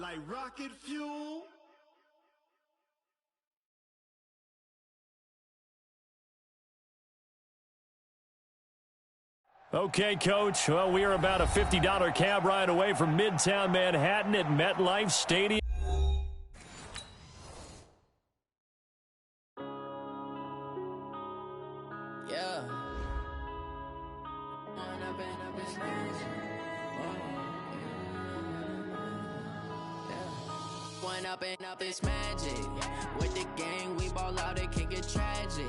like rocket fuel. Okay, Coach. Well, we are about a $50 cab ride away from Midtown Manhattan at MetLife Stadium. Yeah. One up and up, it's magic. With the gang, we ball out, it can get tragic.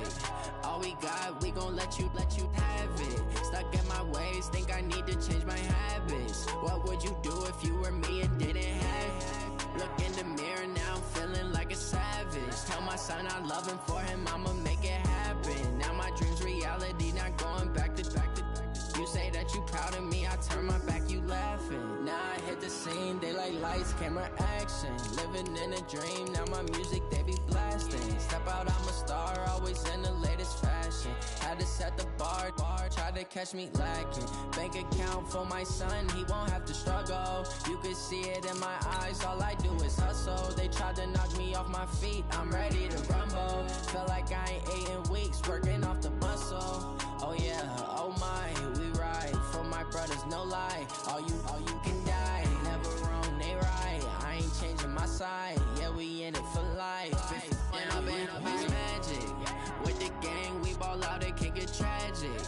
All we got, we gon' let you have it. Stuck in my ways, think I need to change my habits. What would you do if you were me and didn't have it? Look in the mirror, now I'm feeling like a savage. Tell my son I love him, for him I'ma make it happen. Now my dream's reality, not going back to. You say that you proud of me, I turn my back, you laughing. Now I hit the scene, they like lights, camera, action. Living in a dream, now my music, they be blasting. Step out, I'm a star, always in the latest fashion. Had to set the bar, try to catch me lacking. Bank account for my son, he won't have to struggle. You can see it in my eyes, all I do is hustle. They tried to knock me off my feet, I'm ready to rumble. Feel like I ain't ate in weeks, working off the muscle. Oh yeah, oh my, we ride for my brothers, no lie. All you can die, never wrong, they right. I ain't changing my side, yeah, we in it for life. When up and up, it's magic. With the gang, we ball out, it can get tragic.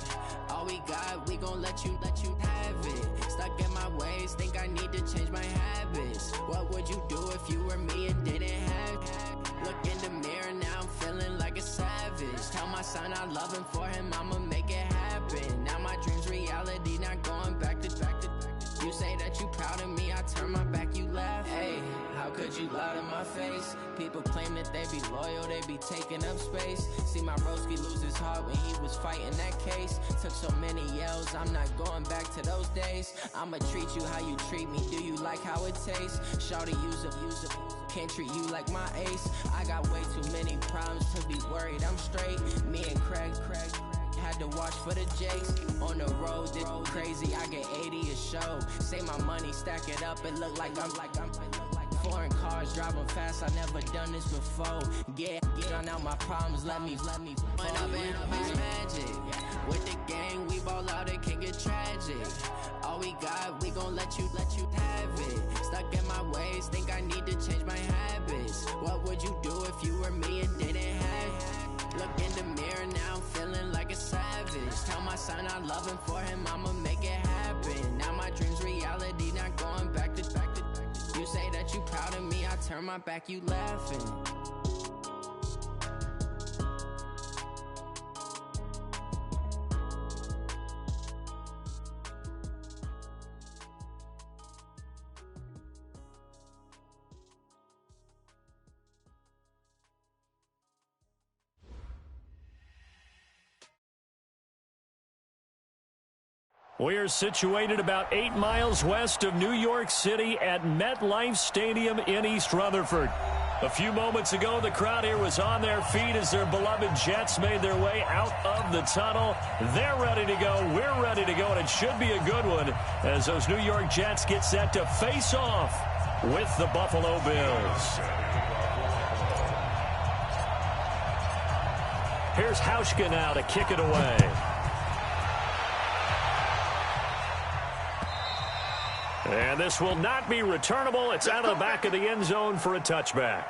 All we got, we gon' let you have it. Stuck in my ways, think I need to change my habits. What would you do if you were me and didn't have it? Look in the mirror, now I'm feeling like a savage. Tell my son I love him, for him I'ma make it happen. Now my dream's reality, not going back to. You say that you proud of me, I turn my back, you laugh. Hey, how could you lie to my face? People claim that they be loyal, they be taking up space. See my broski lose his heart when he was fighting that case. Took so many yells, I'm not going back to those days. I'ma treat you how you treat me, do you like how it tastes? Shawty, use up, can't treat you like my ace. I got way too many problems to be worried, I'm straight. Me and Craig had to watch for the Jakes. On the road, this crazy, I get 80 a show. Say my money, stack it up, it look like I'm foreign cars, driving fast, I never done this before. Get on out my problems, let me When up and up, it's magic. With the gang, we ball out, it can get tragic. All we got, we gon' let you have it. Stuck in my ways, think I need to change my habits. What would you do if you were me and didn't have it? Look in the mirror, now I'm feeling like a savage. Tell my son I love him, for him I'ma make it happen. Now my dream's reality, not going back to. You say that you proud of me, I turn my back, you laughing. We are situated about 8 miles west of New York City at MetLife Stadium in East Rutherford. A few moments ago, the crowd here was on their feet as their beloved Jets made their way out of the tunnel. They're ready to go. We're ready to go, and it should be a good one as those New York Jets get set to face off with the Buffalo Bills. Here's Hauschka now to kick it away. And this will not be returnable. It's out of the back of the end zone for a touchback.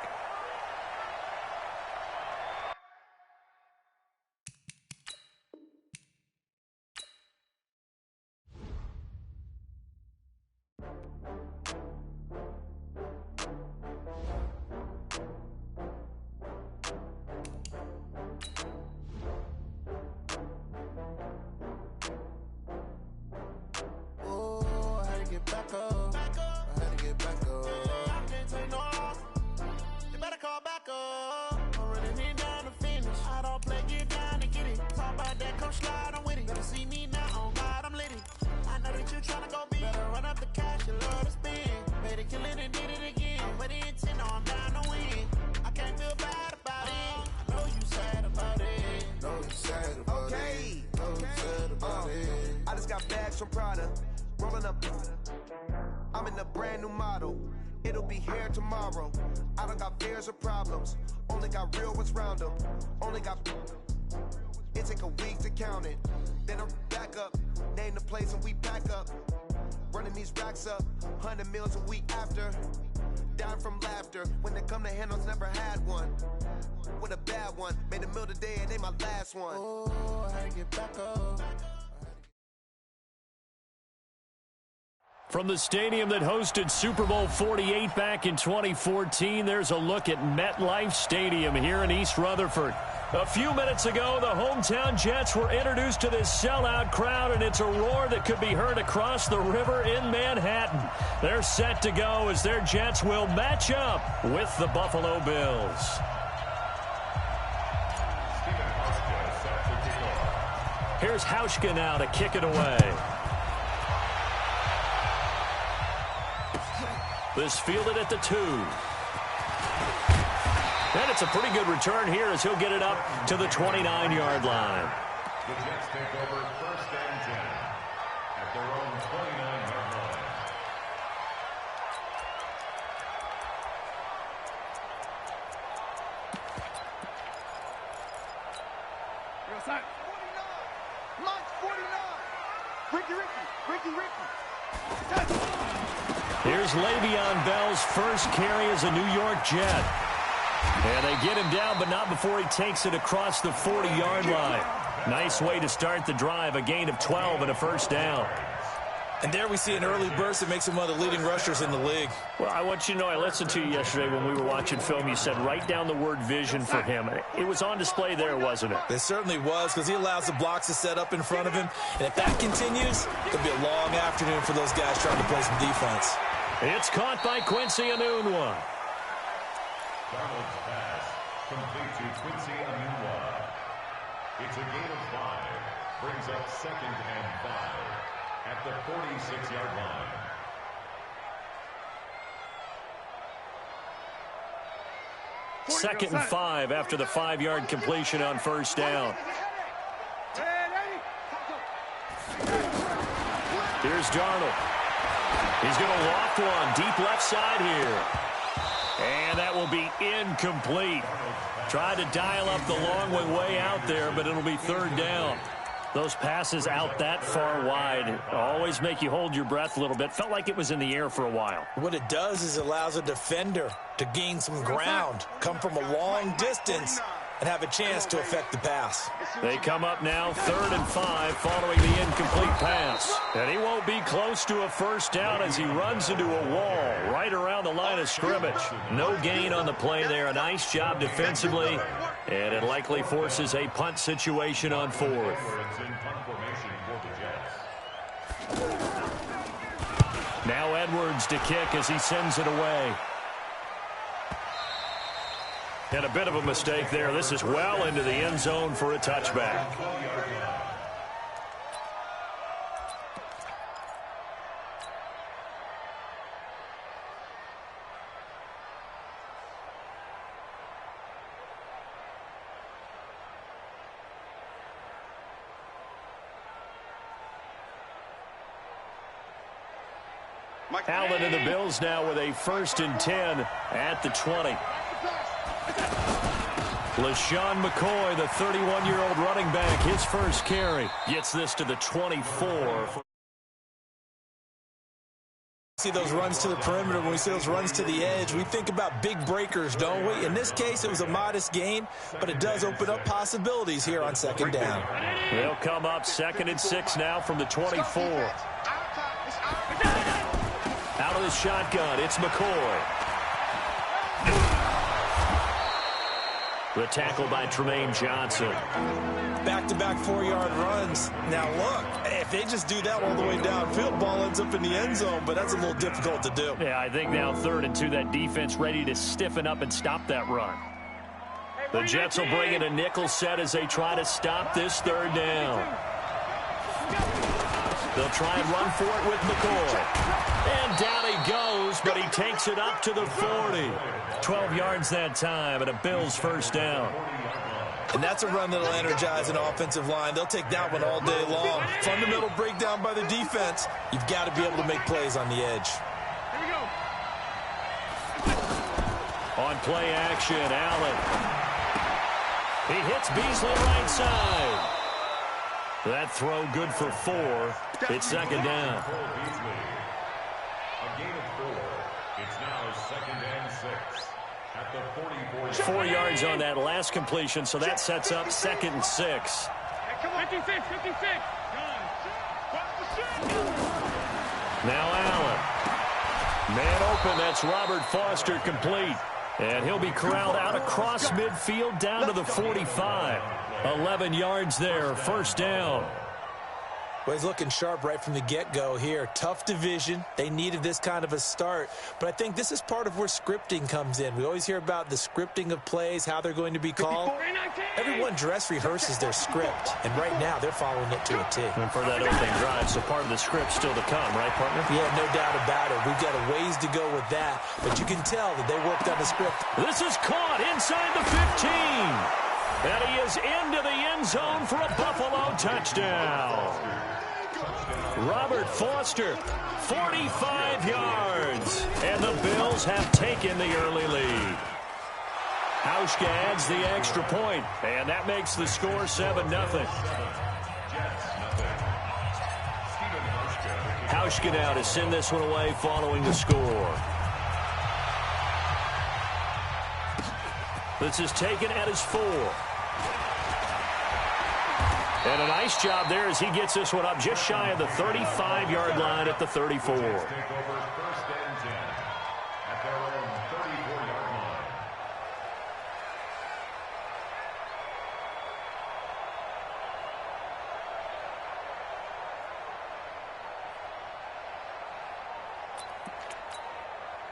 I just got bags from Prada, rolling up. I'm in a brand new model. It'll be here tomorrow. I don't got fears or problems. Only got real ones round them. Only got... It take a week to count it. Then I'm back up. Name the place and we pack up. Running these racks up. 100 meals a week after. Down from laughter. When they come to handles, never had one. With a bad one. Made a meal today and ain't my last one. Oh, I had to get back up. From the stadium that hosted Super Bowl 48 back in 2014, there's a look at MetLife Stadium here in East Rutherford. A few minutes ago, the hometown Jets were introduced to this sellout crowd, and it's a roar that could be heard across the river in Manhattan. They're set to go as their Jets will match up with the Buffalo Bills. Here's Hauschka now to kick it away. This fielded at the 2. And it's a pretty good return here as he'll get it up to the 29-yard line. The Jets take over 1st and 10 at their own 29-yard line. Real side. 49. Mike, 49. Ricky. Here's Le'Veon Bell's first carry as a New York Jet. And they get him down, but not before he takes it across the 40-yard line. Nice way to start the drive, a gain of 12 and a first down. And there we see an early burst that makes him one of the leading rushers in the league. Well, I want you to know, I listened to you yesterday when we were watching film. You said write down the word vision for him. It was on display there, wasn't it? It certainly was, because he allows the blocks to set up in front of him. And if that continues, it'll be a long afternoon for those guys trying to play some defense. It's caught by Quincy Enunwa. Darnold's pass complete to Quincy Enunwa. It's a gain of 5. Brings up 2nd and 5 at the 46-yard line. Second and 5 after the 5-yard completion on first down. Here's Darnold. He's going to loft one deep left side here. And that will be incomplete. Tried to dial up the long way out there, but it'll be 3rd down. Those passes out that far wide always make you hold your breath a little bit. Felt like it was in the air for a while. What it does is it allows a defender to gain some ground, come from a long distance, and have a chance to affect the pass. They come up now 3rd and 5 following the incomplete pass. And he won't be close to a first down as he runs into a wall right around the line of scrimmage. No gain on the play there. A nice job defensively. And it likely forces a punt situation on 4th. Now Edwards to kick as he sends it away. And a bit of a mistake there. This is well into the end zone for a touchback. Allen and the Bills now with a 1st and 10 at the 20. LaShawn McCoy, the 31-year-old running back, his first carry. Gets this to the 24. See those runs to the perimeter. When we see those runs to the edge, we think about big breakers, don't we? In this case, it was a modest gain, but it does open up possibilities here on 2nd down. They'll come up 2nd and 6 now from the 24. Out of the shotgun, it's McCoy. The tackle by Tremaine Johnson. Back-to-back 4-yard runs. Now, look, if they just do that all the way downfield, ball ends up in the end zone, but that's a little difficult to do. Yeah, I think now 3rd and 2, that defense ready to stiffen up and stop that run. The Jets will bring in a nickel set as they try to stop this 3rd down. They'll try and run for it with McCoy. And down he goes, but he takes it up to the 40. 12 yards that time, and a Bills first down. And that's a run that'll energize an offensive line. They'll take that one all day long. Fundamental breakdown by the defense. You've got to be able to make plays on the edge. Here we go. On play action, Allen. He hits Beasley right side. That throw good for 4. It's second down. A gain of 4. It's now second and 6 at the 44. 4 yards on that last completion, so that sets up second and 6. Come on. 56. Now Allen. Man open, that's Robert Foster complete. And he'll be corralled out across midfield down to the 45. 11 yards there, first down. Well, he's looking sharp right from the get-go here. Tough division. They needed this kind of a start. But I think this is part of where scripting comes in. We always hear about the scripting of plays, how they're going to be called. Everyone dress rehearses their script, and right now they're following it to a T. And for that opening drive, so part of the script still to come, right, partner? Yeah, no doubt about it. We've got a ways to go with that, but you can tell that they worked on the script. This is caught inside the 15. And he is into the end zone for a Buffalo touchdown. Robert Foster, 45 yards. And the Bills have taken the early lead. Hauschka adds the extra point, and that makes the score 7-0. Hauschka now to send this one away following the score. This is taken at his 4. And a nice job there as he gets this one up just shy of the 35-yard line at the 34. Take over first and 10 at their own 34-yard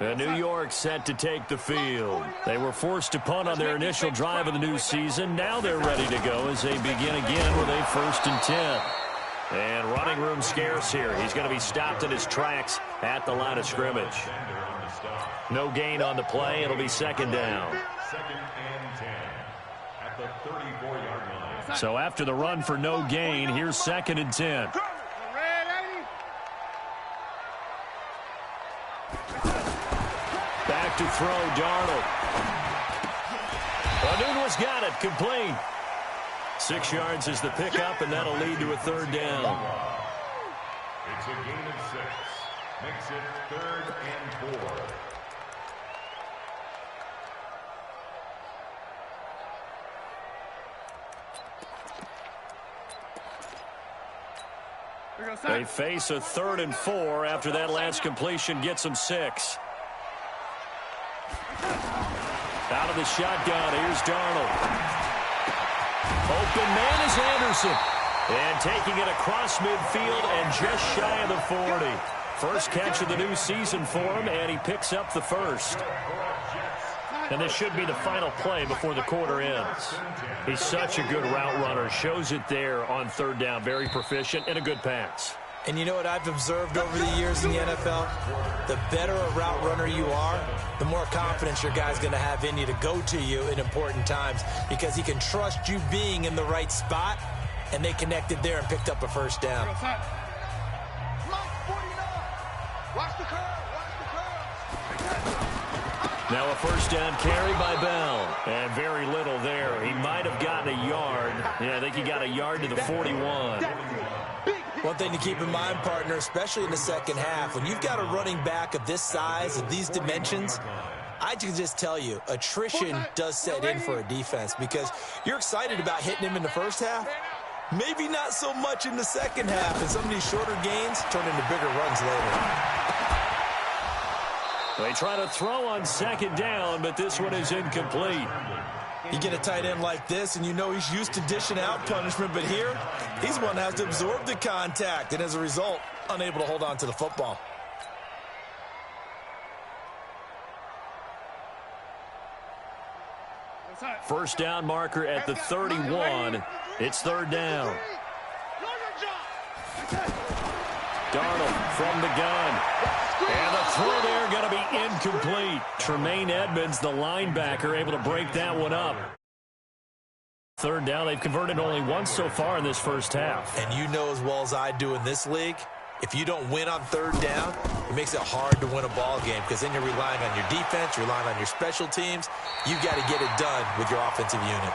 line. New York set to take the field. They were forced to punt on their initial drive of the new season. Now they're ready to go as they begin again with a 1st and 10. And running room scarce here. He's going to be stopped in his tracks at the line of scrimmage. No gain on the play. It'll be second down. Second and 10 at the 34-yard line. So after the run for no gain, here's 2nd and 10. Back to throw, Darnold. Nunez got it, complete. 6 yards is the pickup, and that'll lead to a 3rd down. It's a gain of 6. Makes it 3rd and 4. They face a 3rd and 4 after that last completion gets them 6. Out of the shotgun, here's Darnold. Open man is Anderson. And taking it across midfield and just shy of the 40. First catch of the new season for him, and he picks up the first. And this should be the final play before the quarter ends. He's such a good route runner. Shows it there on 3rd down. Very proficient and a good pass. And you know what I've observed over the years in the NFL? The better a route runner you are, the more confidence your guy's going to have in you to go to you in important times because he can trust you being in the right spot, and they connected there and picked up a 1st down. Now a 1st down carry by Bell. And very little there. He might have gotten a yard. Yeah, I think he got a yard to the 41. One thing to keep in mind, partner, especially in the second half, when you've got a running back of this size, of these dimensions, I can just tell you, attrition does set in for a defense because you're excited about hitting him in the first half. Maybe not so much in the second half, and some of these shorter gains turn into bigger runs later. They try to throw on 2nd down, but this one is incomplete. You get a tight end like this, and you know he's used to dishing out punishment, but here, he's one that has to absorb the contact, and as a result, unable to hold on to the football. First down marker at the 31. It's 3rd down. Darnold from the gun. And the throw there going to be incomplete. Tremaine Edmonds, the linebacker, able to break that one up. 3rd down. They've converted only once so far in this first half. And you know as well as I do in this league, If you don't win on third down, it makes it hard to win a ball game because then you're relying on your defense, you're relying on your special teams. You've got to get it done with your offensive unit.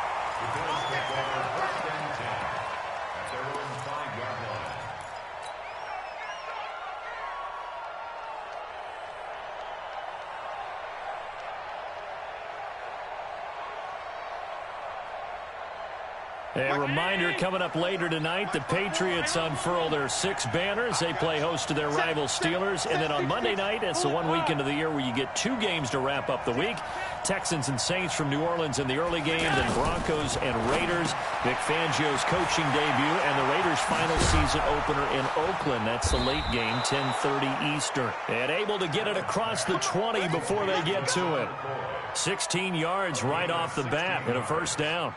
A reminder coming up later tonight, the Patriots unfurl their 6 banners. They play host to their rival Steelers. And then on Monday night, it's the one weekend of the year where you get 2 games to wrap up the week. Texans and Saints from New Orleans in the early game, then Broncos and Raiders. Vic Fangio's coaching debut and the Raiders' final season opener in Oakland. That's the late game, 10:30 Eastern. And able to get it across the 20 before they get to it. 16 yards right off the bat and a first down.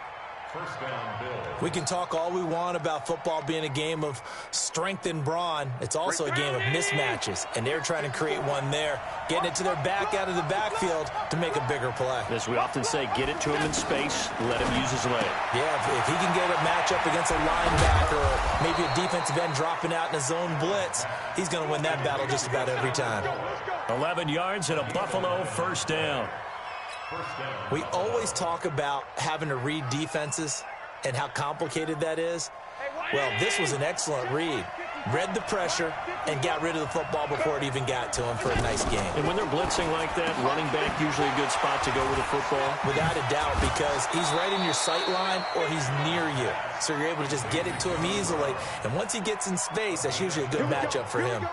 We can talk all we want about football being a game of strength and brawn. It's also a game of mismatches, and they're trying to create one there, getting it to their back out of the backfield to make a bigger play. As we often say, get it to him in space, let him use his leg. Yeah, if he can get a matchup against a linebacker or maybe a defensive end dropping out in a zone blitz, he's going to win that battle just about every time. 11 yards and a Buffalo first down. We always talk about having to read defenses and how complicated that is. Well, this was an excellent read. Read the pressure and got rid of the football before it even got to him for a nice game. And when they're blitzing like that, running back usually a good spot to go with the football? Without a doubt, because he's right in your sight line or he's near you. So you're able to just get it to him easily. And once he gets in space, that's usually a good matchup for him.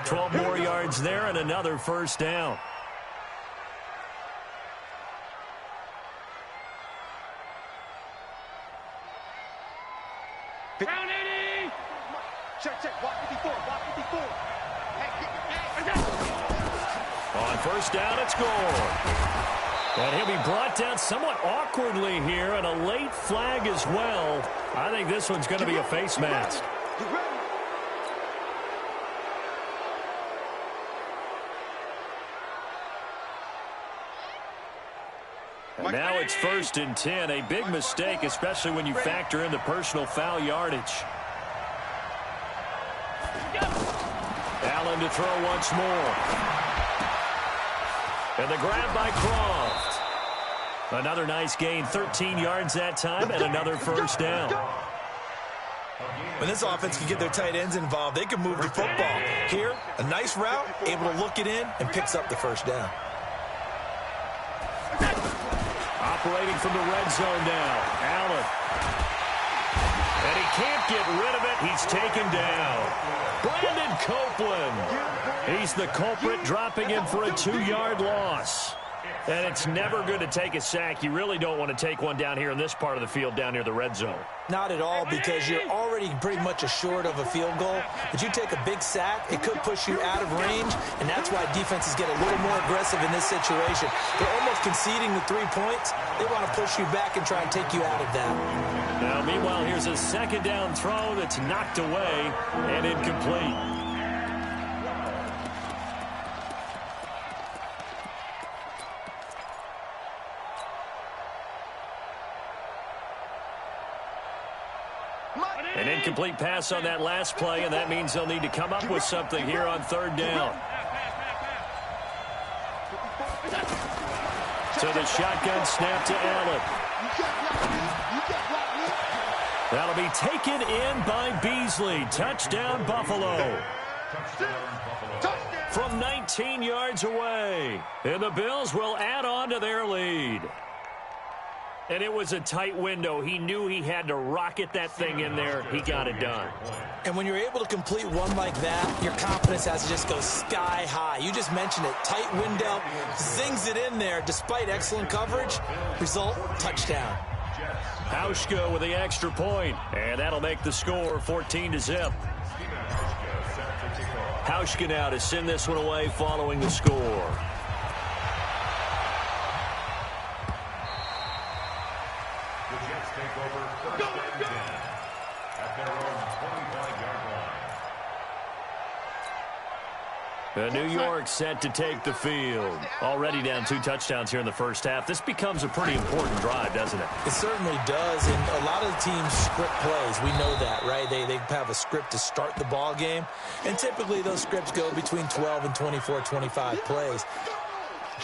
12 more yards there and another first down. Round 80! Check, walk 54, walk 54. On first down, it's gone. And he'll be brought down somewhat awkwardly here, and a late flag as well. I think this one's going to be a face mask. And now it's 1st and 10. A big mistake, especially when you factor in the personal foul yardage. Allen to throw once more. And the grab by Croft. Another nice gain, 13 yards that time, and another first down. When this offense can get their tight ends involved, they can move the football. Here, a nice route, able to look it in, and picks up the first down. Operating from the red zone now, Allen. And he can't get rid of it. He's taken down. Brandon Copeland. He's the culprit, dropping him for a 2-yard loss. And it's never good to take a sack. You really don't want to take one down here in this part of the field, down near the red zone. Not at all, because you're already pretty much assured of a field goal. But you take a big sack, it could push you out of range, and that's why defenses get a little more aggressive in this situation. They're almost conceding the 3 points. They want to push you back and try and take you out of that. Now, meanwhile, here's a second down throw that's knocked away and incomplete. An incomplete pass on that last play, and that means they'll need to come up with something here on third down. So the shotgun snap to Allen. That'll be taken in by Beasley. Touchdown, Buffalo. From 19 yards away. And the Bills will add on to their lead. And it was a tight window. He knew he had to rocket that thing in there. He got it done. And when you're able to complete one like that, your confidence has to just go sky high. You just mentioned it. Tight window, zings it in there despite excellent coverage. Result, touchdown. Hauschka with the extra point. And that'll make the score 14-0. Hauschka now to send this one away following the score. New York set to take the field. Already down 2 touchdowns here in the first half. This becomes a pretty important drive, doesn't it? It certainly does, and a lot of the teams script plays. We know that, right? They have a script to start the ball game, and typically those scripts go between 12 and 24, 25 plays.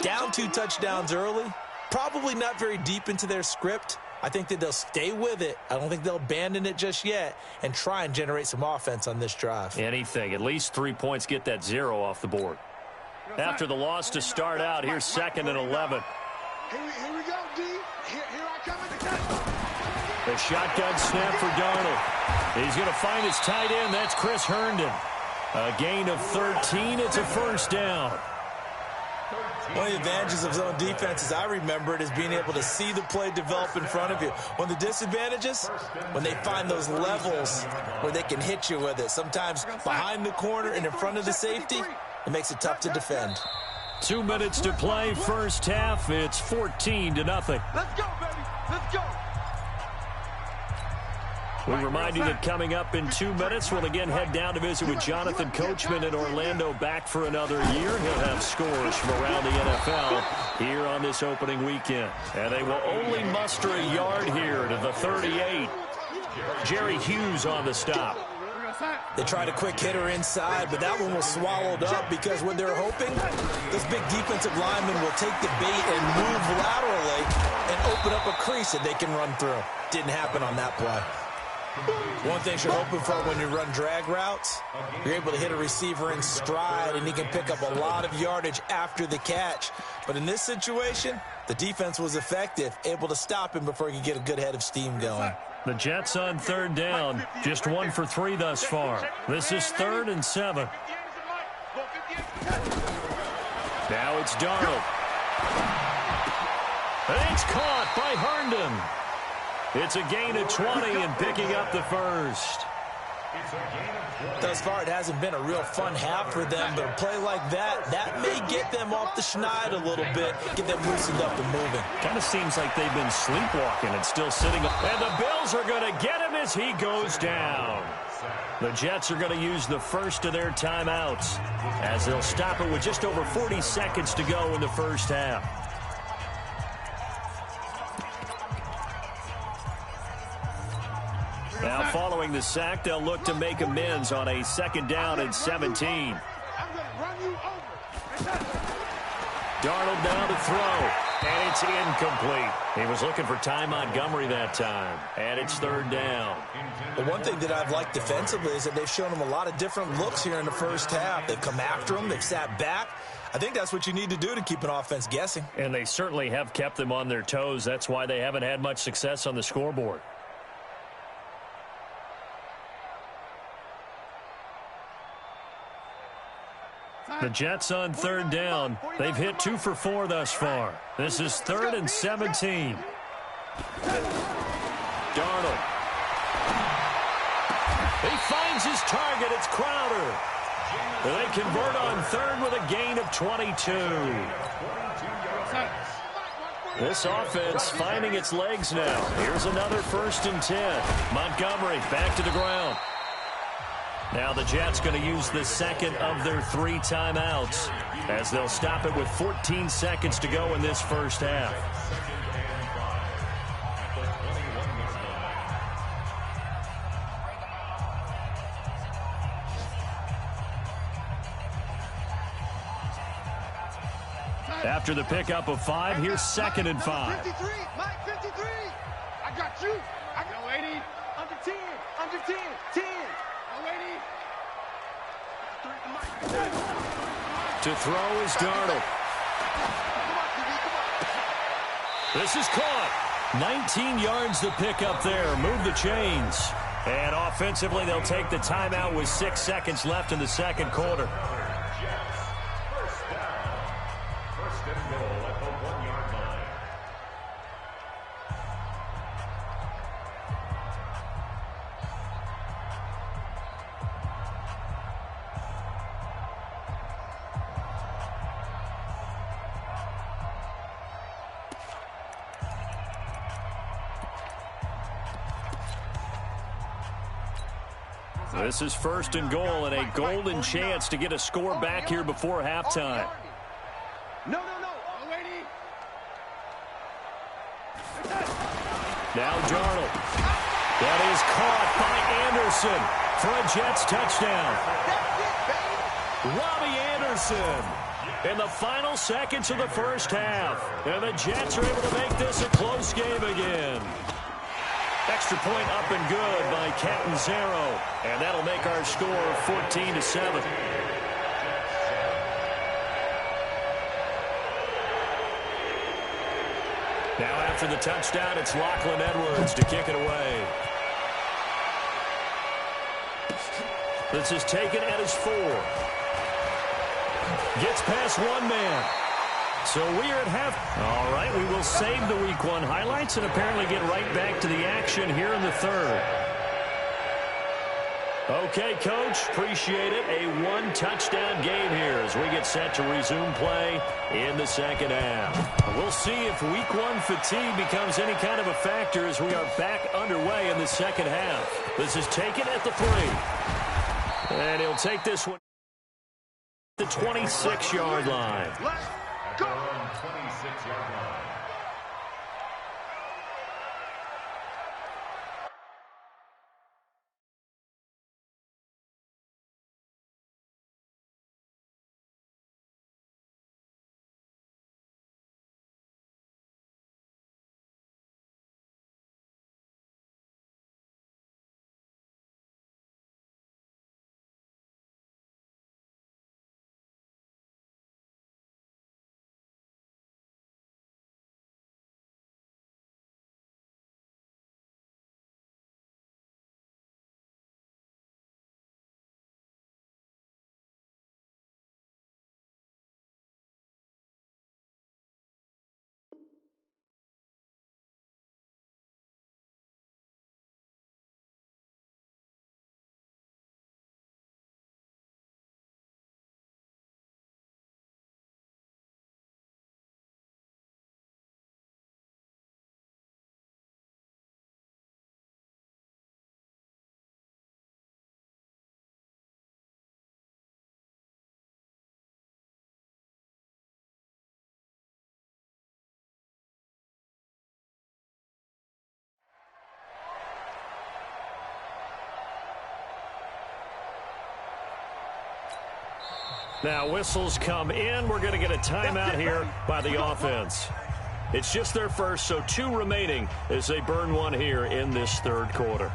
Down 2 touchdowns early, probably not very deep into their script. I think that they'll stay with it. I don't think they'll abandon it just yet and try and generate some offense on this drive. Anything. At least 3 points, get that 0 off the board. After the loss to start out, here's 2nd and 11. Here we go, D. Here I come in the catch. The shotgun snap for Darnold. He's going to find his tight end. That's Chris Herndon. A gain of 13. It's a first down. One of the advantages of zone defense, as I remember it, is being able to see the play develop in front of you. One of the disadvantages, when they find those levels where they can hit you with it. Sometimes behind the corner and in front of the safety, it makes it tough to defend. 2 minutes to play, first half. It's 14-0. Let's go, baby. Let's go. We remind you that coming up in 2 minutes, we'll again head down to visit with Jonathan Coachman in Orlando, back for another year. He'll have scores from around the NFL here on this opening weekend. And they will only muster a yard here to the 38. Jerry Hughes on the stop. They tried a quick hitter inside, but that one was swallowed up because what they're hoping, this big defensive lineman will take the bait and move laterally and open up a crease that they can run through. Didn't happen on that play. One thing you're hoping for when you run drag routes, you're able to hit a receiver in stride, and he can pick up a lot of yardage after the catch. But in this situation, the defense was effective, able to stop him before he could get a good head of steam going. The Jets on 3rd down, just 1 for 3 thus far. This is 3rd and 7. Now it's Darnold. And it's caught by Herndon. It's a gain of 20 and picking up the first. Thus far, it hasn't been a real fun half for them, but a play like that may get them off the schneid a little bit, get them loosened up and moving. Kind of seems like they've been sleepwalking and still sitting. And the Bills are going to get him as he goes down. The Jets are going to use the first of their timeouts as they'll stop it with just over 40 seconds to go in the first half. Now following the sack, they'll look to make amends on a 2nd down and 17. Darnold now to throw, and it's incomplete. He was looking for Ty Montgomery that time, and it's 3rd down. The one thing that I've liked defensively is that they've shown him a lot of different looks here in the first half. They've come after him, they've sat back. I think that's what you need to do to keep an offense guessing. And they certainly have kept them on their toes. That's why they haven't had much success on the scoreboard. The Jets on 3rd down. They've hit 2 for 4 thus far. This is 3rd and 17. Darnold. He finds his target. It's Crowder. They convert on 3rd with a gain of 22. This offense finding its legs now. Here's another 1st and 10. Montgomery back to the ground. Now the Jets going to use the 2nd of their 3 timeouts as they'll stop it with 14 seconds to go in this first half. After the pickup of 5, here's 2nd and 5. 53, Mike, 53. I got you. I got 80. Under 10. Under 10. 10. To throw is Darnold. This is caught. 19 yards to pick up there. Move the chains. And offensively, they'll take the timeout with 6 seconds left in the 2nd quarter. First down. First and goal at the 1-yard line. This is 1st and goal and a golden chance to get a score back here before halftime. No. Now Darnold. That is caught by Anderson for a Jets touchdown. Robbie Anderson in the final seconds of the first half. And the Jets are able to make this a close game again. Extra point up and good by Catanzaro. And that'll make our score 14-7. Now after the touchdown, it's Lachlan Edwards to kick it away. This is taken at his 4. Gets past one man. So we are at half. All right, we will save the Week 1 highlights and apparently get right back to the action here in the 3rd. Okay, Coach, appreciate it. A 1-touchdown game here as we get set to resume play in the 2nd half. We'll see if Week 1 fatigue becomes any kind of a factor as we are back underway in the 2nd half. This is taken at the 3. And he'll take this one to the 26-yard line. Let's go. 26-yard line. Now whistles come in. We're going to get a timeout here by the offense. It's just their first, so 2 remaining as they burn one here in this 3rd quarter.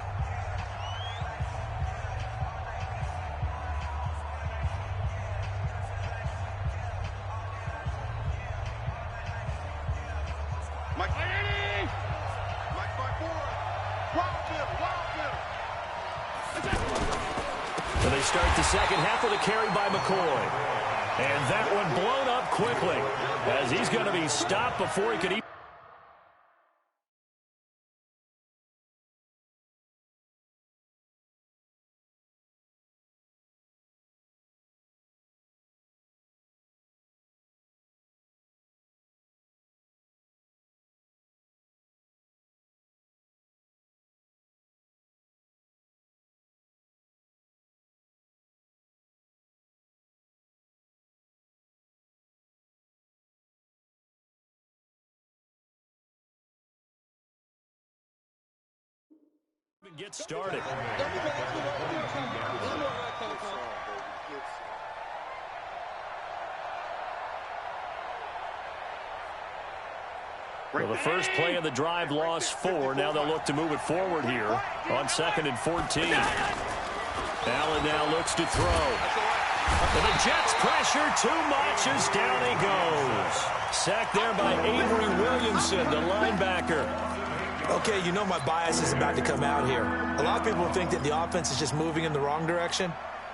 And they start the 2nd half with a carry by McCoy. And that one blown up quickly as he's going to be stopped before he could even. Get started. Well, the first play of the drive lost 4. Now they'll look to move it forward here on 2nd and 14. Allen now looks to throw. And the Jets pressure too much as down he goes. Sacked there by Avery Williamson, the linebacker. Okay, you know my bias is about to come out here. A lot of people think that the offense is just moving in the wrong direction.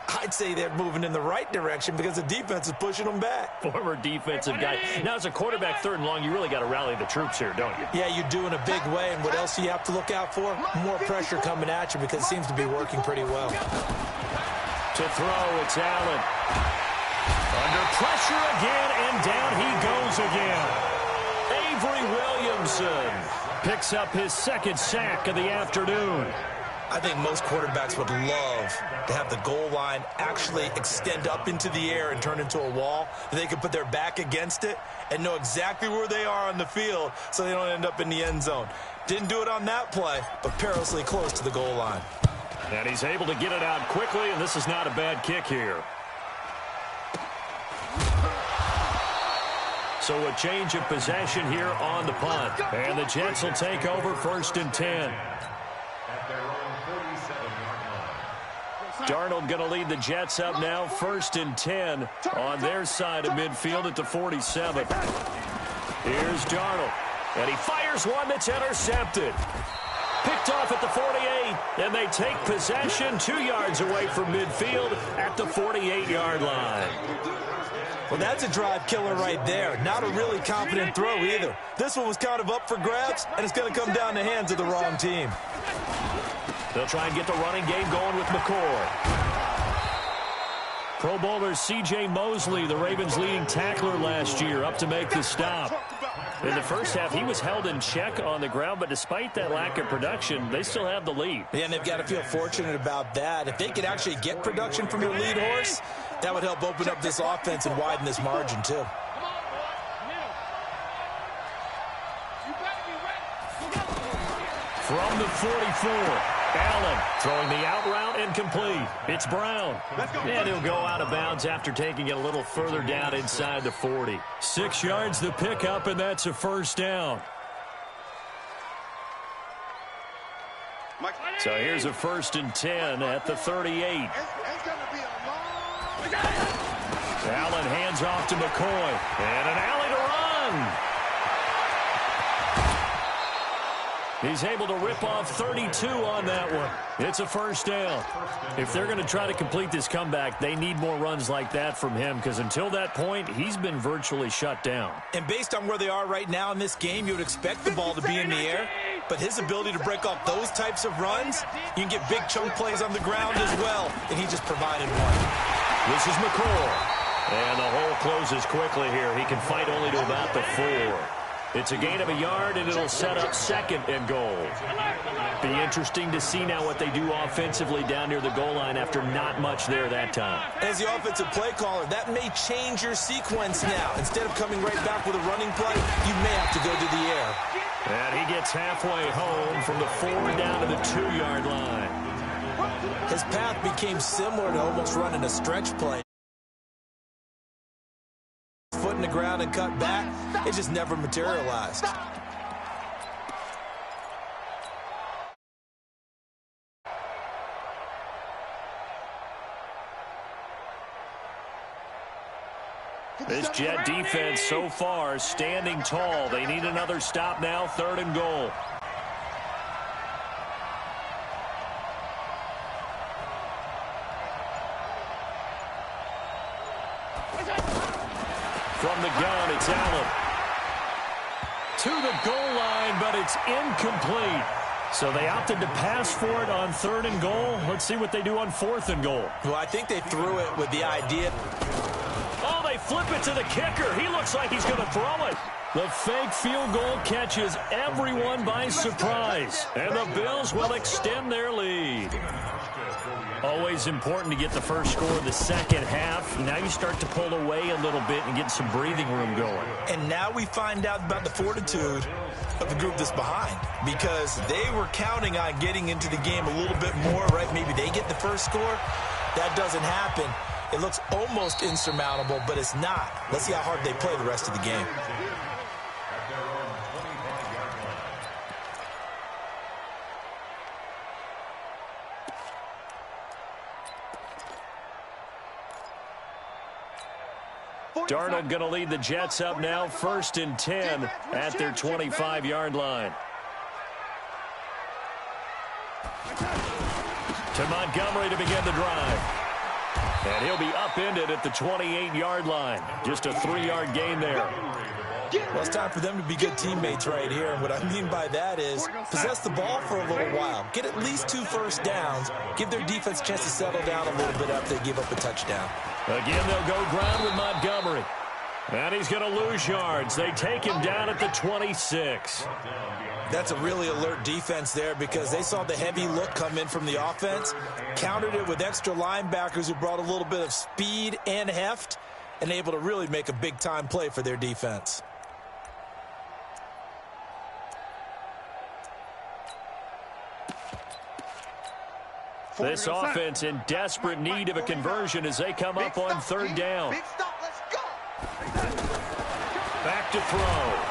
I'd say they're moving in the right direction because the defense is pushing them back. Former defensive guy. Now, as a quarterback 3rd and long, you really got to rally the troops here, don't you? Yeah, you do in a big way. And what else do you have to look out for? More pressure coming at you because it seems to be working pretty well. To throw, it's Allen. Under pressure again, and down he goes again. Avery Williamson picks up his 2nd sack of the afternoon. I think most quarterbacks would love to have the goal line actually extend up into the air and turn into a wall. They can put their back against it and know exactly where they are on the field so they don't end up in the end zone. Didn't do it on that play, but perilously close to the goal line. And he's able to get it out quickly, and this is not a bad kick here. So a change of possession here on the punt. And the Jets will take over 1st and 10. At their own 47-yard line. Darnold going to lead the Jets up now, 1st and 10 on their side of midfield at the 47. Here's Darnold, and he fires one that's intercepted. Picked off at the 48, and they take possession 2 yards away from midfield at the 48-yard line. Well, that's a drive killer right there. Not a really confident throw either. This one was kind of up for grabs, and it's going to come down the hands of the wrong team. They'll try and get the running game going with McCoy. Pro Bowler C.J. Mosley, the Ravens' leading tackler last year, up to make the stop. In the first half, he was held in check on the ground, but despite that lack of production, they still have the lead. Yeah, and they've got to feel fortunate about that. If they could actually get production from their lead horse, that would help open up this offense and widen this margin, too. From the 44, Allen throwing the out route incomplete. It's Brown. And he'll go out of bounds after taking it a little further down inside the 40. 6 yards the pickup, and that's a 1st down. So here's a 1st and 10 at the 38. Allen hands off to McCoy. And an alley to run. He's able to rip off 32 on that one. It's a 1st down. If they're going to try to complete this comeback, they need more runs like that from him, because until that point, he's been virtually shut down. And based on where they are right now in this game, you would expect the ball to be in the air. But his ability to break off those types of runs, you can get big chunk plays on the ground as well. And he just provided one. This is McCoy. And the hole closes quickly here. He can fight only to about the 4. It's a gain of a yard, and it'll set up 2nd and goal. Be interesting to see now what they do offensively down near the goal line after not much there that time. As the offensive play caller, that may change your sequence now. Instead of coming right back with a running play, you may have to go to the air. And he gets halfway home from the 4 down to the 2-yard line. His path became similar to almost running a stretch play. Foot in the ground and cut back, it just never materialized. This Jet defense so far standing tall. They need another stop now, 3rd and goal. From the gun, it's Allen. To the goal line, but it's incomplete. So they opted to pass for it on 3rd and goal. Let's see what they do on 4th and goal. Well, I think they threw it with the idea. Oh, they flip it to the kicker. He looks like he's going to throw it. The fake field goal catches everyone by surprise. And the Bills will extend their lead. Always important to get the first score of the second half. Now you start to pull away a little bit and get some breathing room going. And now we find out about the fortitude of the group that's behind, because they were counting on getting into the game a little bit more, right? Maybe they get the first score. That doesn't happen. It looks almost insurmountable, but it's not. Let's see how hard they play the rest of the game. Darnold going to lead the Jets up now, 1st and 10 at their 25-yard line. To Montgomery to begin the drive. And he'll be upended at the 28-yard line. Just a 3-yard gain there. Well, it's time for them to be good teammates right here. And what I mean by that is possess the ball for a little while. Get at least 2 first downs. Give their defense a chance to settle down a little bit after they give up a touchdown. Again, they'll go ground with Montgomery. And he's going to lose yards. They take him down at the 26. That's a really alert defense there because they saw the heavy look come in from the offense, countered it with extra linebackers who brought a little bit of speed and heft, and able to really make a big-time play for their defense. This offense in desperate need of a conversion as they come up on third down. Back to throw.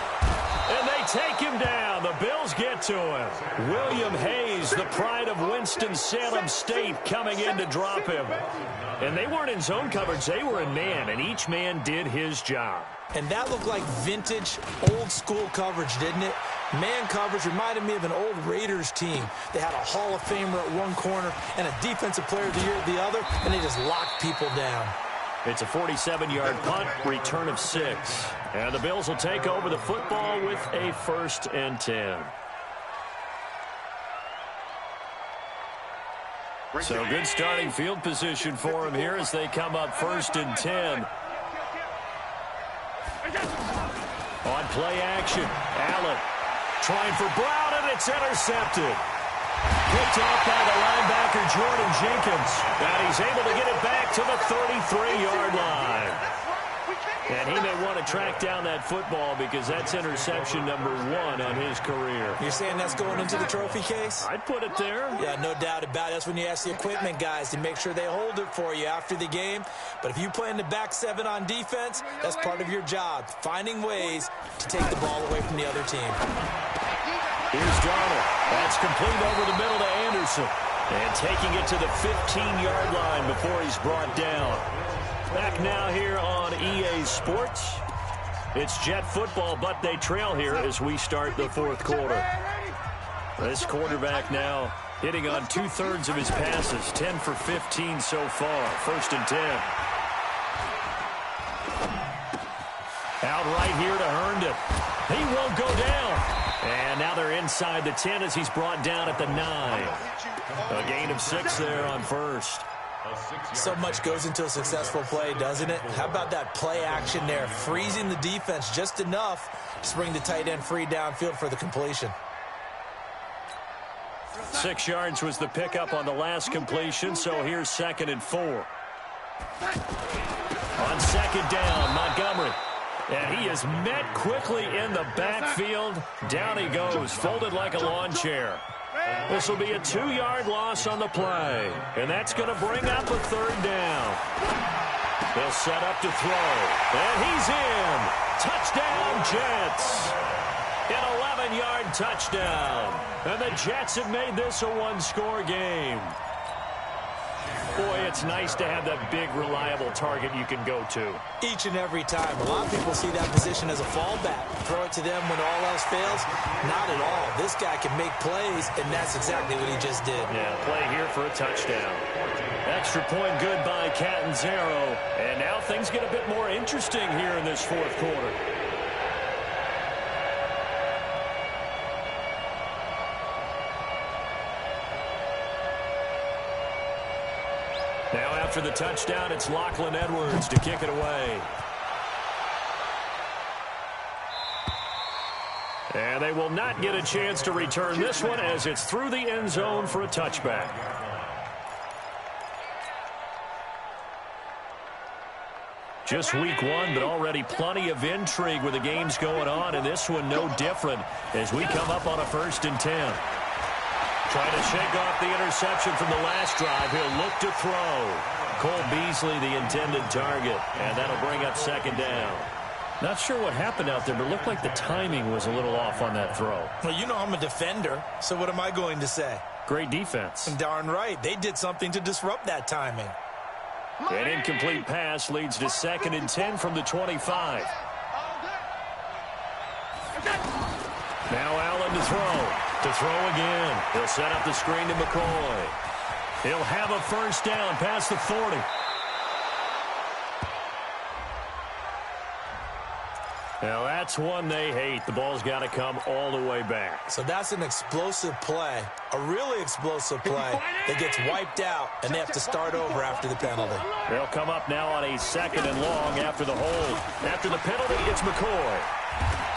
And they take him down. The Bills get to him. William Hayes, the pride of Winston-Salem State, coming in to drop him. And they weren't in zone coverage. They were in man, and each man did his job. And that looked like vintage, old-school coverage, didn't it? Man coverage reminded me of an old Raiders team. They had a Hall of Famer at one corner and a Defensive Player of the Year at the other, and they just locked people down. It's a 47-yard punt, return of 6. And the Bills will take over the football with a 1st and 10. So good starting field position for him here as they come up 1st and 10. On play action, Allen trying for Brown, and it's intercepted. Picked off by the linebacker, Jordan Jenkins. And he's able to get it back to the 33-yard line. And he may want to track down that football because that's interception number 1 on his career. You're saying that's going into the trophy case? I'd put it there. Yeah, no doubt about it. That's when you ask the equipment guys to make sure they hold it for you after the game. But if you play in the back 7 on defense, that's part of your job, finding ways to take the ball away from the other team. Here's Darnold. That's complete over the middle to Anderson. And taking it to the 15-yard line before he's brought down. Back now here on EA Sports. It's Jet football, but they trail here as we start the 4th quarter. This quarterback now hitting on 2/3 of his passes, 10 for 15 so far. 1st and 10. Out right here to Herndon. He won't go down. And now they're inside the 10 as he's brought down at the 9. A gain of 6 there on 1st. So much goes into a successful play, doesn't it? How about that play action there, freezing the defense just enough to bring the tight end free downfield for the completion. 6 yards was the pickup on the last completion, so here's 2nd and 4. On 2nd down, Montgomery. And he is met quickly in the backfield. Down he goes, folded like a lawn chair. This will be a 2-yard loss on the play. And that's going to bring up a 3rd down. They'll set up to throw. And he's in. Touchdown, Jets. An 11-yard touchdown. And the Jets have made this a 1-score game. Boy, it's nice to have that big, reliable target you can go to. Each and every time. A lot of people see that position as a fallback. Throw it to them when all else fails. Not at all. This guy can make plays, and that's exactly what he just did. Yeah, play here for a touchdown. Extra point good by Catanzaro. And now things get a bit more interesting here in this 4th quarter. Now after the touchdown, it's Lachlan Edwards to kick it away. And they will not get a chance to return this one as it's through the end zone for a touchback. Just week 1, but already plenty of intrigue with the games going on, and this one no different as we come up on a 1st and 10. Trying to shake off the interception from the last drive. He'll look to throw. Cole Beasley, the intended target. And that'll bring up 2nd down. Not sure what happened out there, but it looked like the timing was a little off on that throw. Well, you know I'm a defender, so what am I going to say? Great defense. Darn right. They did something to disrupt that timing. An incomplete pass leads to 2nd and 10 from the 25. Now Allen to throw. To throw again. He'll set up the screen to McCoy. He'll have a 1st down past the 40. Now, that's one they hate. The ball's got to come all the way back. So that's an explosive play, a really explosive play that gets wiped out, and they have to start over after the penalty. They'll come up now on a 2nd and long after the hold. After the penalty, it's McCoy.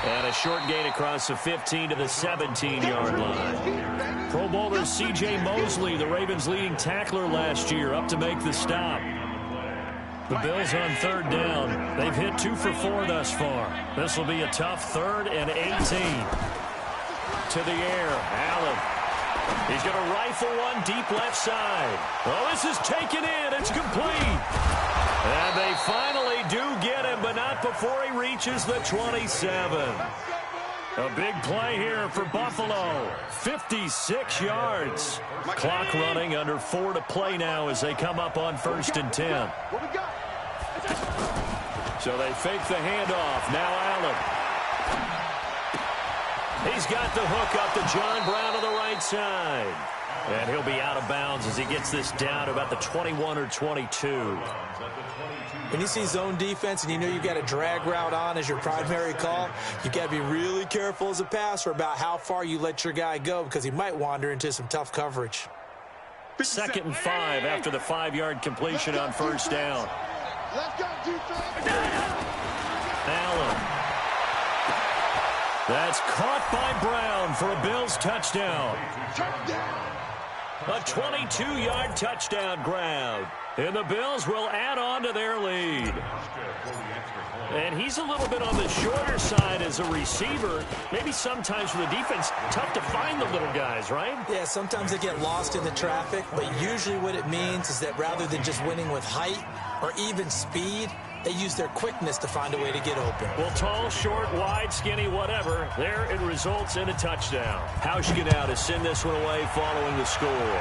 And a short gain across the 15 to the 17-yard line. Pro Bowler C.J. Mosley, the Ravens' leading tackler last year, up to make the stop. The Bills on 3rd down. They've hit 2 for 4 thus far. This will be a tough 3rd and 18. To the air, Allen. He's going to rifle one deep left side. Oh, this is taken in. It's complete. And they finally do get him, but not before he reaches the 27. A big play here for Buffalo. 56 yards. Clock running, under 4 to play now as they come up on 1st and 10. So they fake the handoff. Now Allen. He's got the hook up to John Brown to the right side. And he'll be out of bounds as he gets this down to about the 21 or 22. When you see zone defense and you know you've got a drag route on as your primary call, you've got to be really careful as a passer about how far you let your guy go because he might wander into some tough coverage. 2nd and 5 after the 5-yard completion on 1st down. Allen. That's caught by Brown for a Bills touchdown. A 22-yard touchdown grab. And the Bills will add on to their lead. And he's a little bit on the shorter side as a receiver. Maybe sometimes for the defense, tough to find the little guys, right? Yeah, sometimes they get lost in the traffic, but usually what it means is that rather than just winning with height or even speed, they use their quickness to find a way to get open. Well, tall, short, wide, skinny, whatever, there it results in a touchdown. Hauschka to send this one away following the score.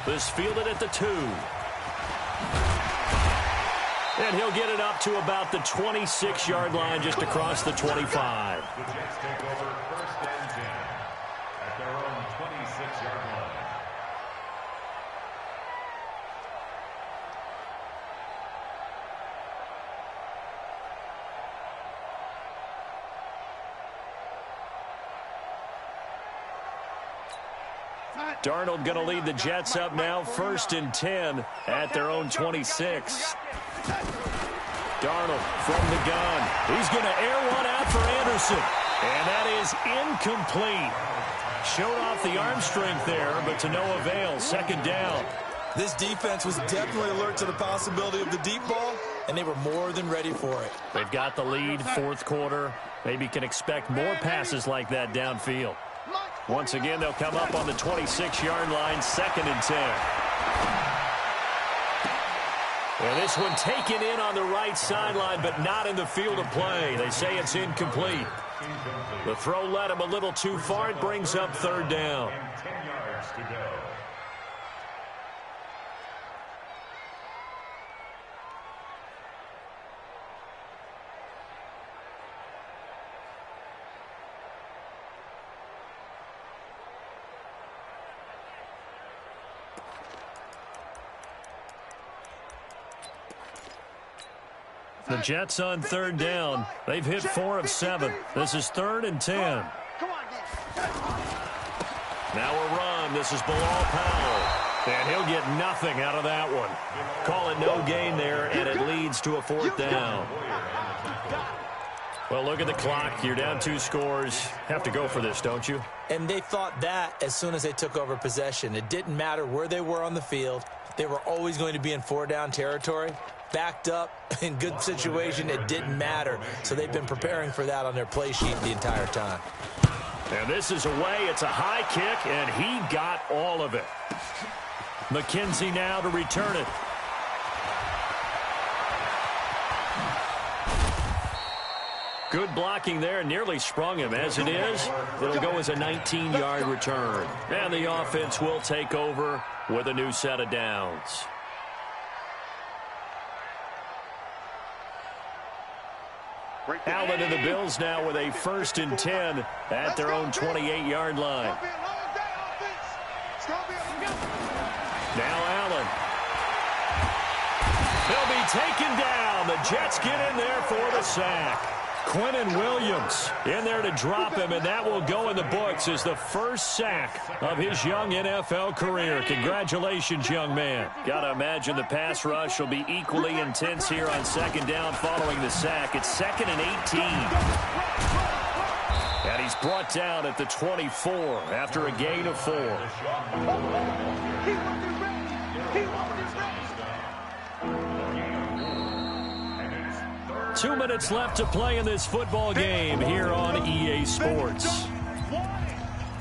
This fielded at the 2. And he'll get it up to about the 26-yard line just across the 25. The Jets take over 1st and 10 at their own 26-yard line. Darnold going to lead the Jets up now, 1st and 10 at their own 26. Darnold from the gun. He's going to air one out for Anderson. And that is incomplete. Showed off the arm strength there, but to no avail. 2nd down. This defense was definitely alert to the possibility of the deep ball, and they were more than ready for it. They've got the lead, 4th quarter. Maybe can expect more passes like that downfield. Once again, they'll come up on the 26-yard line, 2nd and 10. And this one taken in on the right sideline, but not in the field of play. They say it's incomplete. The throw led him a little too far. It brings up 3rd down. And 10 yards to go. The Jets on 3rd down. They've hit 4 of 7. This is 3rd and 10. Now a run. This is Bilal Powell. And he'll get nothing out of that one. Call it no gain there, and it leads to a 4th down. Well, look at the clock. You're down 2 scores. Have to go for this, don't you? And they thought that as soon as they took over possession. It didn't matter where they were on the field. They were always going to be in 4-down territory. Backed up, in good situation, it didn't matter. So they've been preparing for that on their play sheet the entire time. And this is away. It's a high kick, and he got all of it. McKenzie now to return it. Good blocking there, nearly sprung him. As it is, it'll go as a 19-yard return. And the offense will take over with a new set of downs. Allen and the Bills now with a 1st and 10 at their own 28-yard line. Now Allen. He'll be taken down. The Jets get in there for the sack. Quinnen Williams in there to drop him, and that will go in the books as the first sack of his young NFL career. Congratulations, young man. Got to imagine the pass rush will be equally intense here on second down following the sack. It's 2nd and 18. And he's brought down at the 24 after a gain of 4. 2 minutes left to play in this football game here on EA Sports.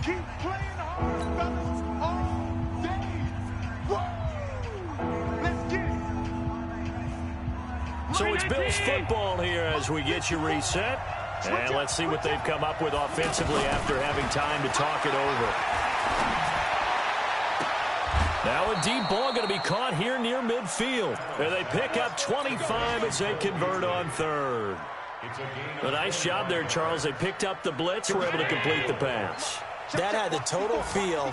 Keep playing hard, fellas, all day. Let's get it. So it's Bills football here as we get you reset. And let's see what they've come up with offensively after having time to talk it over. Now a deep ball going to be caught here near midfield. And they pick up 25 as they convert on third. A nice job there, Charles. They picked up the blitz, were able to complete the pass. That had the total feel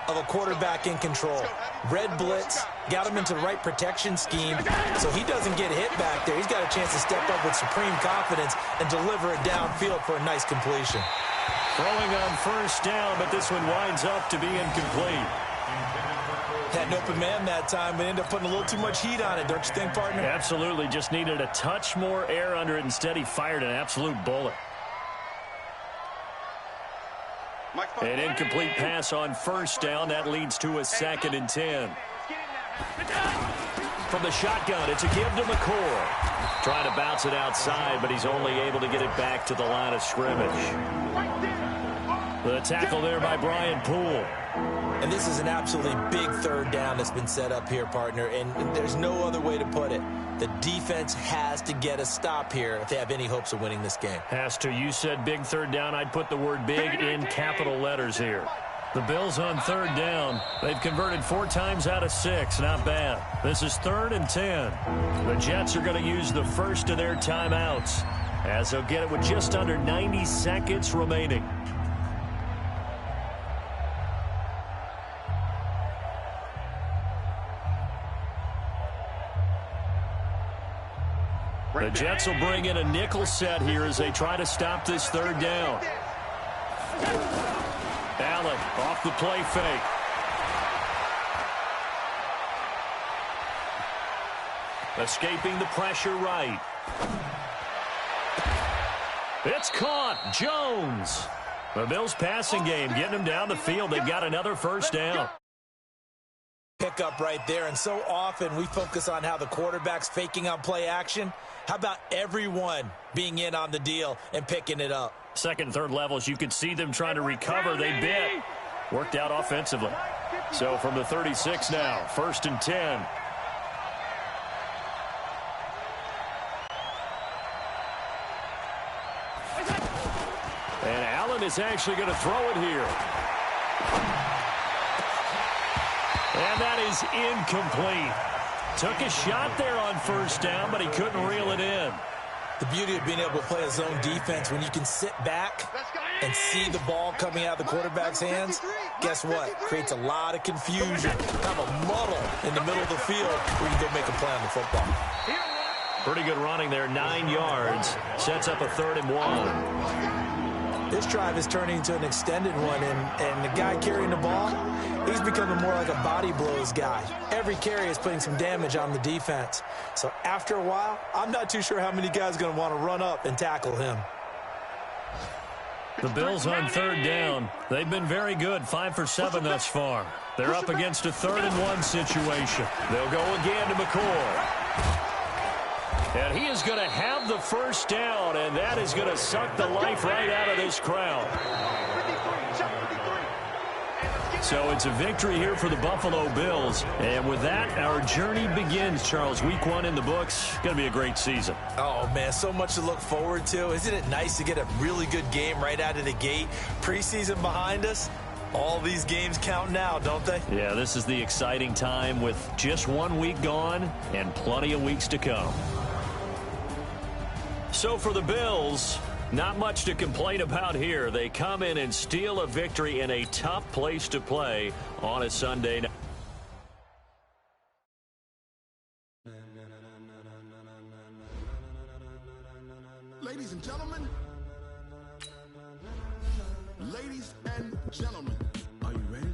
of a quarterback in control. Red blitz, got him into the right protection scheme, so he doesn't get hit back there. He's got a chance to step up with supreme confidence and deliver it downfield for a nice completion. Throwing on first down, but this one winds up to be incomplete. Had an open man that time, but ended up putting a little too much heat on it, don't you think, partner? Absolutely. Just needed a touch more air under it. Instead, he fired an absolute bullet. An incomplete pass on first down. That leads to a 2nd and 10. From the shotgun, it's a give to McCoy. Trying to bounce it outside, but he's only able to get it back to the line of scrimmage. The tackle there by Brian Poole. And this is an absolutely big third down that's been set up here, partner, and there's no other way to put it. The defense has to get a stop here if they have any hopes of winning this game. Has to. You said big third down. I'd put the word big in capital letters here. The Bills on third down. They've converted 4 times out of 6. Not bad. This is 3rd and 10. The Jets are going to use the first of their timeouts as they'll get it with just under 90 seconds remaining. The Jets will bring in a nickel set here as they try to stop this third down. Allen off the play fake. Escaping the pressure right. It's caught. Jones. The Bills passing game getting them down the field. They've got another first down. Pick up right there, and so often we focus on how the quarterback's faking on play action. How about everyone being in on the deal and picking it up? Second and third levels, you could see them trying to recover. They bit. Worked out offensively. So from the 36 now, 1st and 10. And Allen is actually going to throw it here. And that is incomplete. Took a shot there on first down, but he couldn't reel it in. The beauty of being able to play a zone defense, when you can sit back and see the ball coming out of the quarterback's hands, guess what? Creates a lot of confusion. Kind of a muddle in the middle of the field where you can go make a play on the football. Pretty good running there, 9 yards. Sets up a 3rd and 1. This drive is turning into an extended one, and the guy carrying the ball, he's becoming more like a body blows guy. Every carry is putting some damage on the defense. So after a while, I'm not too sure how many guys are going to want to run up and tackle him. The Bills on third down. They've been very good, 5 for 7 thus far. They're up against a 3rd and 1 situation. They'll go again to McCoy. And he is going to have the first down, and that is going to suck the life right out of this crowd. So it's a victory here for the Buffalo Bills. And with that, our journey begins, Charles. Week 1 in the books. Going to be a great season. Oh, man, so much to look forward to. Isn't it nice to get a really good game right out of the gate? Preseason behind us. All these games count now, don't they? Yeah, this is the exciting time with just 1 week gone and plenty of weeks to come. So for the Bills, not much to complain about here. They come in and steal a victory in a tough place to play on a Sunday night. Ladies and gentlemen, are you ready?